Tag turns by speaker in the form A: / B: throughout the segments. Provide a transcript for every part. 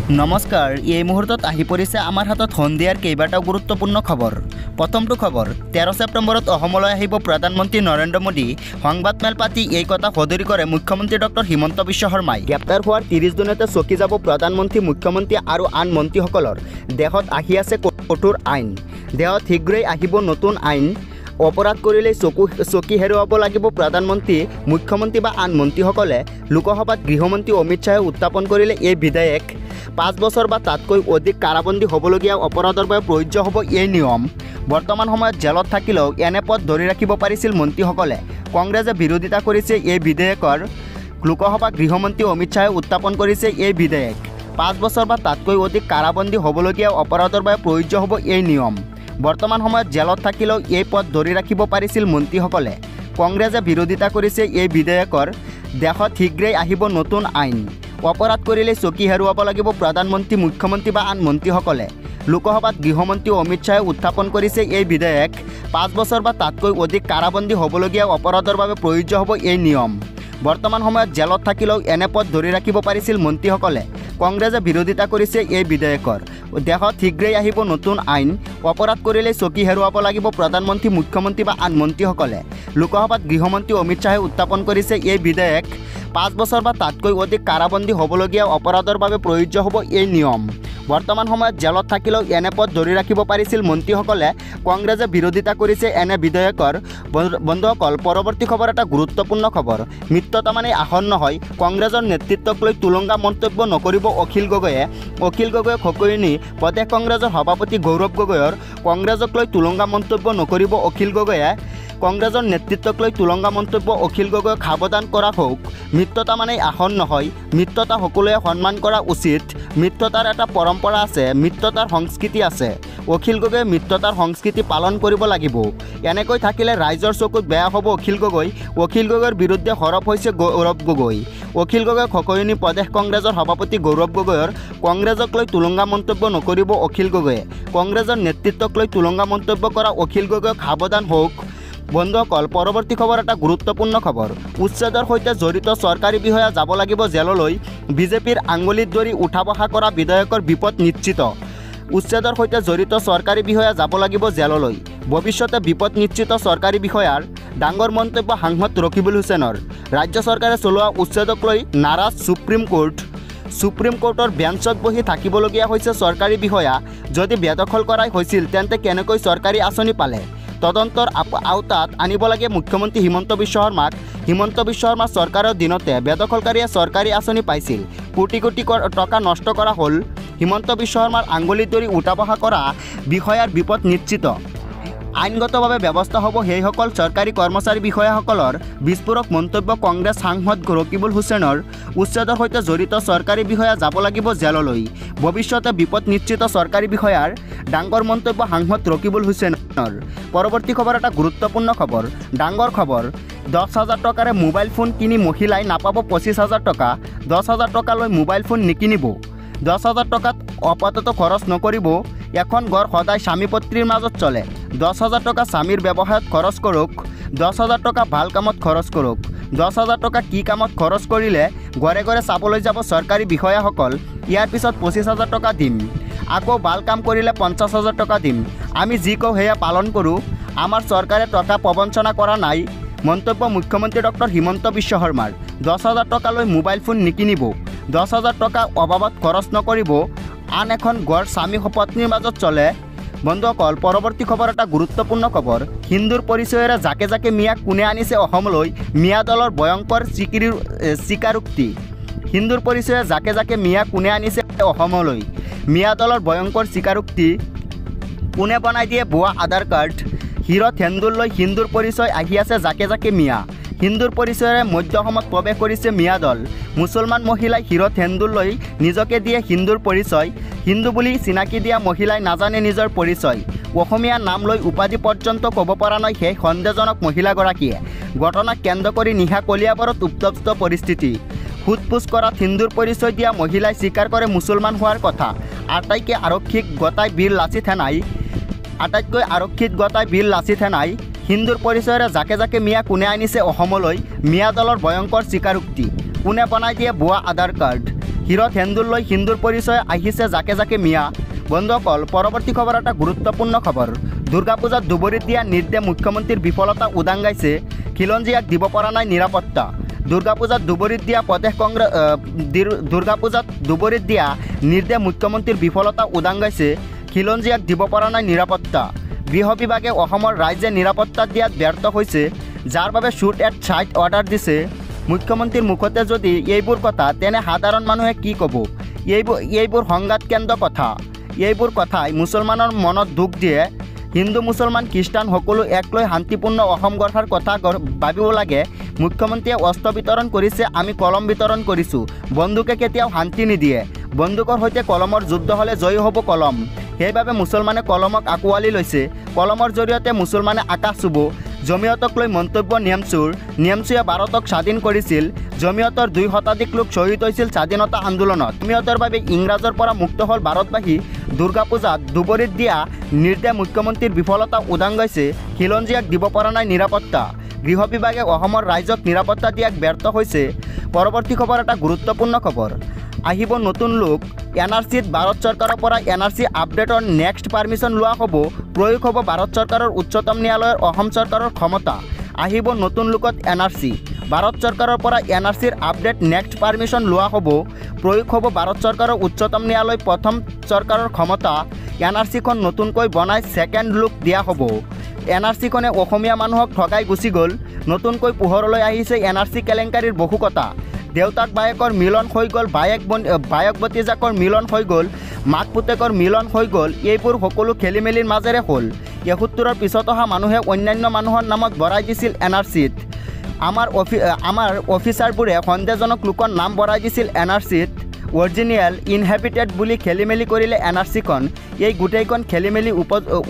A: নমস্কাৰ এই মুহূৰ্তত আহি পৰিছে আমাৰ হাতত সন্ধিয়াৰ কেইবাটাও গুৰুত্বপূৰ্ণ খবৰ। প্ৰথমটো খবৰ 13 ছেপ্টেম্বৰত অসমলৈ আহিব প্ৰধানমন্ত্ৰী নৰেন্দ্ৰ মোদী। সংবাদমেল পাতি এই কথা সদৰি কৰে মুখ্যমন্ত্ৰী ডক্টৰ হিমন্ত বিশ্ব শৰ্মাই। গ্ৰেপ্তাৰ হোৱাৰ 30 দিনতে চকি যাব প্ৰধানমন্ত্ৰী, মুখ্যমন্ত্ৰী আৰু আন মন্ত্ৰীসকলৰ। দেশত আহি আছে কঠোৰ আইন। দেশত শীঘ্ৰেই আহিব নতুন আইন। অপৰাধ কৰিলে চকী হেৰুৱাব লাগিব প্ৰধানমন্ত্ৰী, মুখ্যমন্ত্ৰী বা আন মন্ত্ৰীসকলে। লোকসভাত গৃহমন্ত্ৰী অমিত শ্বাহে উত্থাপন কৰিলে এই বিধেয়ক। 5 বছৰ বা তাতকৈ অধিক কাৰাবন্দী হ'বলগীয়া অপৰাধৰ বাবে প্ৰযোজ্য হ'ব এই নিয়ম। বৰ্তমান সময়ত জেলত থাকিলেও এনে পদ ধৰি ৰাখিব পাৰিছিল মন্ত্ৰীসকলে। কংগ্ৰেছে বিৰোধিতা কৰিছে এই বিধেয়কৰ। লোকসভা গৃহমন্ত্ৰী অমিত শ্বাহে উত্থাপন কৰিছে এই বিধেয়ক। 5 বছৰ বা তাতকৈ অধিক কাৰাবন্দী হ'বলগীয়া অপৰাধৰ বাবে প্ৰযোজ্য হ'ব এই নিয়ম। বৰ্তমান সময়ত জেলত থাকিলেও এই পদ ধৰি ৰাখিব পাৰিছিল মন্ত্ৰীসকলে। কংগ্ৰেছে বিৰোধিতা কৰিছে এই বিধেয়কৰ। দেশত শীঘ্ৰেই আহিব নতুন আইন। অপৰাধ কৰিলে চকী হেৰুৱাব লাগিব প্ৰধানমন্ত্ৰী, মুখ্যমন্ত্ৰী বা আন মন্ত্ৰীসকলে। লোকসভাত গৃহমন্ত্ৰী অমিত শ্বাহে উত্থাপন কৰিছে এই বিধেয়ক। 5 বছৰ বা তাতকৈ অধিক কাৰাবন্দী হ'বলগীয়া অপৰাধৰ বাবে প্ৰযোজ্য হ'ব এই নিয়ম। বৰ্তমান সময়ত জেলত থাকিলেও এনে পদ ধৰি ৰাখিব পাৰিছিল মন্ত্ৰীসকলে। কংগ্ৰেছে বিৰোধিতা কৰিছে এই বিধেয়কৰ। দেশত শীঘ্ৰেই আহিব নতুন আইন। অপৰাধ কৰিলে চকী হেৰুৱাব লাগিব প্ৰধানমন্ত্ৰী, মুখ্যমন্ত্ৰী বা আন মন্ত্ৰীসকলে। লোকসভাত গৃহমন্ত্ৰী অমিত শ্বাহে উত্থাপন কৰিছে এই বিধেয়ক। 5 বছৰ বা তাতকৈ অধিক কাৰাবন্দী হ'বলগীয়া অপৰাধৰ বাবে প্ৰযোজ্য হ'ব এই নিয়ম। বৰ্তমান সময়ত জেলত থাকিলেও এনে পদ ধৰি ৰাখিব পাৰিছিল মন্ত্ৰীসকলে। কংগ্ৰেছে বিৰোধিতা কৰিছে এনে বিধেয়কৰ। বন্ধুসকল, পৰৱৰ্তী খবৰ এটা গুৰুত্বপূৰ্ণ খবৰ। মিত্ৰতা মানে আসন্ন হয়। কংগ্ৰেছৰ নেতৃত্বক লৈ তুলংগা মন্তব্য নকৰিব অখিল গগৈয়ে। অখিল গগৈয়ে খকৈনি প্ৰদেশ কংগ্ৰেছৰ সভাপতি গৌৰৱ গগৈৰ কংগ্ৰেছক লৈ তুলংগা মন্তব্য নকৰিব অখিল গগৈয়ে। কংগ্ৰেছৰ নেতৃত্বক লৈ তুলংগা মন্তব্য অখিল গগৈক সাৱধান কৰা হওক। মিত্ৰতা মানে আসন্ন হয়। মিত্ৰতা সকলোৱে সন্মান কৰা উচিত। মিত্ৰতাৰ এটা পৰম্পৰা আছে, মিত্ৰতাৰ সংস্কৃতি আছে। অখিল গগৈয়ে মিত্ৰতাৰ সংস্কৃতি পালন কৰিব লাগিব। এনেকৈ থাকিলে ৰাইজৰ চকুত বেয়া হ'ব অখিল গগৈ। অখিল গগৈৰ বিৰুদ্ধে সৰব হৈছে গৌৰৱ গগৈ। অখিল গগৈ খকৈনি প্ৰদেশ কংগ্ৰেছৰ সভাপতি গৌৰৱ গগৈৰ কংগ্ৰেছক লৈ তুলংগা মন্তব্য নকৰিব অখিল গগৈয়ে। কংগ্ৰেছৰ নেতৃত্বক লৈ তুলংগা মন্তব্য কৰা অখিল গগৈক সাৱধান হওক। বন্ধুসকল, পৰৱৰ্তী খবৰ এটা গুৰুত্বপূৰ্ণ খবৰ। উচ্ছেদৰ সৈতে জড়িত চৰকাৰী বিষয়া যাব লাগিব জেললৈ। বিজেপিৰ আঙুলিত ধৰি উঠা বহা কৰা বিধেয়কৰ বিপদ নিশ্চিত। উচ্ছেদৰ সৈতে জড়িত চৰকাৰী বিষয়া যাব লাগিব জেললৈ। ভৱিষ্যতে বিপদ নিশ্চিত চৰকাৰী বিষয়াৰ। ডাঙৰ মন্তব্য সাংসদ ৰকিবুল হুছেইনৰ। ৰাজ্য চৰকাৰে চলোৱা উচ্ছেদক লৈ নাৰাজ সুপ্ৰিম কোৰ্ট। সুপ্ৰিম কোৰ্টৰ বেঞ্চত বহি থাকিবলগীয়া হৈছে চৰকাৰী বিষয়া। যদি বেদখল কৰাই হৈছিল তেন্তে কেনেকৈ চৰকাৰী আঁচনি পালে? তদন্তৰ আওতাত আনিব লাগে মুখ্যমন্ত্ৰী হিমন্ত বিশ্ব শৰ্মাক। হিমন্ত বিশ্ব শৰ্মাৰ চৰকাৰৰ দিনতে বেদখলকাৰীয়ে চৰকাৰী আঁচনি পাইছিল। কোটি কোটি টকা নষ্ট কৰা হ'ল। হিমন্ত বিশ্ব শৰ্মাৰ আঙুলিত ধৰি উঠা বহা কৰা বিষয়াৰ বিপদ নিশ্চিত। আইনগতভাৱে ব্যৱস্থা হ'ব সেইসকল চৰকাৰী কৰ্মচাৰী বিষয়াসকলৰ। বিস্ফোৰক মন্তব্য কংগ্ৰেছ সাংসদ ৰকিবুল হুছেইনৰ। উচ্ছেদৰ সৈতে জড়িত চৰকাৰী বিষয়া যাব লাগিব জেললৈ। ভৱিষ্যতে বিপদ নিশ্চিত চৰকাৰী বিষয়াৰ। ডাঙৰ মন্তব্য সাংসদ ৰকিবুল হুছেইনৰ। পৰৱৰ্তী খবৰ এটা গুৰুত্বপূৰ্ণ খবৰ। ডাঙৰ খবৰ। 10,000 টকাৰে মোবাইল ফোন কিনি মহিলাই নাপাব 25,000 টকা। 10,000 টকালৈ মোবাইল ফোন নিকিনিব। 10,000 টকাত আপাতত খৰচ নকৰিব। এখন ঘৰ সদায় স্বামী পত্নীৰ মাজত চলে। 10,000 টকা স্বামীৰ ব্যৱসায়ত খৰচ কৰক। 10,000 টকা ভাল কামত খৰচ কৰক। 10,000 টকা কি কামত খৰচ কৰিলে ঘৰে ঘৰে চাবলৈ যাব চৰকাৰী বিষয়াসকল। ইয়াৰ পিছত 25,000 টকা দিম। আকৌ ভাল কাম কৰিলে 50,000 টকা দিম। আমি যি কওঁ সেয়া পালন কৰোঁ। আমাৰ চৰকাৰে টকা প্ৰবঞ্চনা কৰা নাই। মন্তব্য মুখ্যমন্ত্ৰী ডক্টৰ হিমন্ত বিশ্ব শৰ্মাৰ। 10,000 টকালৈ মোবাইল ফোন নিকিনিব। 10,000 টকা অবাবত খৰচ নকৰিব। আন এখন ঘৰ স্বামী পত্নীৰ মাজত চলে। বন্ধুসকল, পৰৱৰ্তী খবৰ এটা গুৰুত্বপূৰ্ণ খবৰ। হিন্দুৰ পৰিচয়েৰে জাকে জাকে মিয়াক কোনে আনিছে অসমলৈ? মিয়া দলৰ ভয়ংকৰ স্বীকাৰোক্তি। হিন্দুৰ পৰিচয়ে জাকে জাকে মিয়া কোনে আনিছে অসমলৈ? মিয়া দলৰ ভয়ংকৰ স্বীকাৰোক্তি। কোনে বনাই দিয়ে ভুৱা আধাৰ কাৰ্ড? হিৰত হেন্দুলৈ হিন্দুৰ পৰিচয় আহি আছে জাকে জাকে মিয়া। হিন্দুৰ পৰিচয়েৰে মধ্য অসমত প্ৰৱেশ কৰিছে মিয়া দল। মুছলমান মহিলাই হিৰত হেন্দুলৈ নিজকে দিয়ে হিন্দুৰ পৰিচয়। হিন্দু বুলি চিনাকি দিয়া মহিলাই নাজানে নিজৰ পৰিচয়। অসমীয়া নাম লৈ উপাধি পৰ্যন্ত ক'ব পৰা নাই সেই সন্দেহজনক মহিলাগৰাকীয়ে। ঘটনাক কেন্দ্ৰ কৰি নিশা কলিয়াবৰত উত্তপ্ত পৰিস্থিতি। সোধ-পোছ কৰাত হিন্দুৰ পৰিচয় দিয়া মহিলাই স্বীকাৰ কৰে মুছলমান হোৱাৰ কথা। আটাইতকৈ আৰক্ষীক গতাই বীৰ লাচিত সেনাই। হিন্দুৰ পৰিচয়েৰে জাকে জাকে মিয়া কোনে আনিছে অসমলৈ? মিয়া দলৰ ভয়ংকৰ স্বীকাৰোক্তি। কোনে বনাই দিয়ে ভুৱা আধাৰ কাৰ্ড? শিৰত সেন্দুৰ লৈ হিন্দুৰ পৰিচয় আহিছে জাকে জাকে মিয়া। বন্ধুসকল, পৰৱৰ্তী খবৰ এটা গুৰুত্বপূৰ্ণ খবৰ। দুৰ্গা পূজাত দুবৰীত দিয়া নিৰ্দেশ মুখ্যমন্ত্ৰীৰ বিফলতা উদাঙ্গাইছে, খিলঞ্জীয়াক দিব পৰা নাই নিৰাপত্তা। দুৰ্গা পূজাত দুবৰীত দিয়া নিৰ্দেশ মুখ্যমন্ত্ৰীৰ বিফলতা উদাঙ্গাইছে, খিলঞ্জীয়াক দিব পৰা নাই নিৰাপত্তা। গৃহ বিভাগে অসমৰ ৰাইজে নিৰাপত্তা দিয়াত ব্যৰ্থ হৈছে, যাৰ বাবে শ্বুট এট ছাইট অৰ্ডাৰ দিছে। মুখ্যমন্ত্ৰীৰ মুখতে যদি এইবোৰ কথা, তেনে সাধাৰণ মানুহে কি ক'ব? এইবোৰ সংঘাত কেন্দ্ৰ কথা। এইবোৰ কথাই মুছলমানৰ মনত দুখ দিয়ে। হিন্দু মুছলমান খ্ৰীষ্টান সকলো এক লৈ শান্তিপূৰ্ণ অসম গঢ়াৰ কথা ভাবিব লাগে। মুখ্যমন্ত্ৰীয়ে অস্ত্ৰ বিতৰণ কৰিছে, আমি কলম বিতৰণ কৰিছোঁ। বন্দুকে কেতিয়াও শান্তি নিদিয়ে। বন্দুকৰ সৈতে কলমৰ যুদ্ধ হ'লে জয়ী হ'ব কলম। সেইবাবে মুছলমানে কলমক আঁকোৱালি লৈছে। কলমৰ জৰিয়তে মুছলমানে আকাশ চুব। জমিয়তক লৈ মন্তব্য নিয়মচুৰে ভাৰতক স্বাধীন কৰিছিল। জমিয়তৰ 2 শতাধিক লোক শ্বহীদ হৈছিল স্বাধীনতা আন্দোলনত। জমিয়তৰ বাবে ইংৰাজৰ পৰা মুক্ত হ'ল ভাৰতবাসী। দুৰ্গা পূজাত দুবৰীত দিয়া নিৰ্দেশ মুখ্যমন্ত্ৰীৰ বিফলতা উদাঙ্গাইছে, খিলঞ্জীয়াক দিব পৰা নাই নিৰাপত্তা। গৃহ বিভাগে অসমৰ ৰাইজক নিৰাপত্তা দিয়াত ব্যৰ্থ হৈছে। পৰৱৰ্তী খবৰ এটা গুৰুত্বপূৰ্ণ খবৰ। আহিব নতুন লোক। NRCত ভাৰত চৰকাৰৰ পৰা NRC আপডেটৰ নেক্সট পাৰ্মিশ্যন লোৱা হ'ব। প্ৰয়োগ হ'ব ভাৰত চৰকাৰৰ উচ্চতম ন্যায়ালয়ৰ অসম চৰকাৰৰ ক্ষমতা। আহিব নতুন লোকত NRC। ভাৰত চৰকাৰৰ পৰা NRCৰ আপডেট নেক্সট পাৰ্মিশ্যন লোৱা হ'ব। প্ৰয়োগ হ'ব ভাৰত চৰকাৰৰ উচ্চতম ন্যায়ালয় প্ৰথম চৰকাৰৰ ক্ষমতা। NRCখন নতুনকৈ বনাই ছেকেণ্ড লুক দিয়া হ'ব। NRCখনে অসমীয়া মানুহক ঠগাই গুচি গ'ল। নতুনকৈ পোহৰলৈ আহিছে NRC কেলেংকাৰীৰ বহু কথা। দেউতাক বায়েকৰ মিলন হৈ গ'ল, বায়েক ভতিজাকৰ মিলন হৈ গ'ল, মাক পুতেকৰ মিলন হৈ গ'ল। এইবোৰ সকলো খেলি মেলিৰ মাজেৰে হ'ল। ৭১ৰ পিছত অহা মানুহে অন্যান্য মানুহৰ নামত ভৰাই দিছিল NRCত। আমাৰ অফিচাৰবোৰে সন্দেহজনক লোকৰ নাম ভৰাই দিছিল NRCত। অৰিজিনেল ইনহেবিটেড বুলি খেলি মেলি কৰিলে NRCখন। এই গোটেইখন খেলি মেলি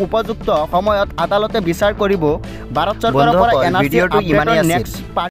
A: উপযুক্ত সময়ত আদালতে বিচাৰ কৰিব। ভাৰত চৰকাৰৰ পৰা NRC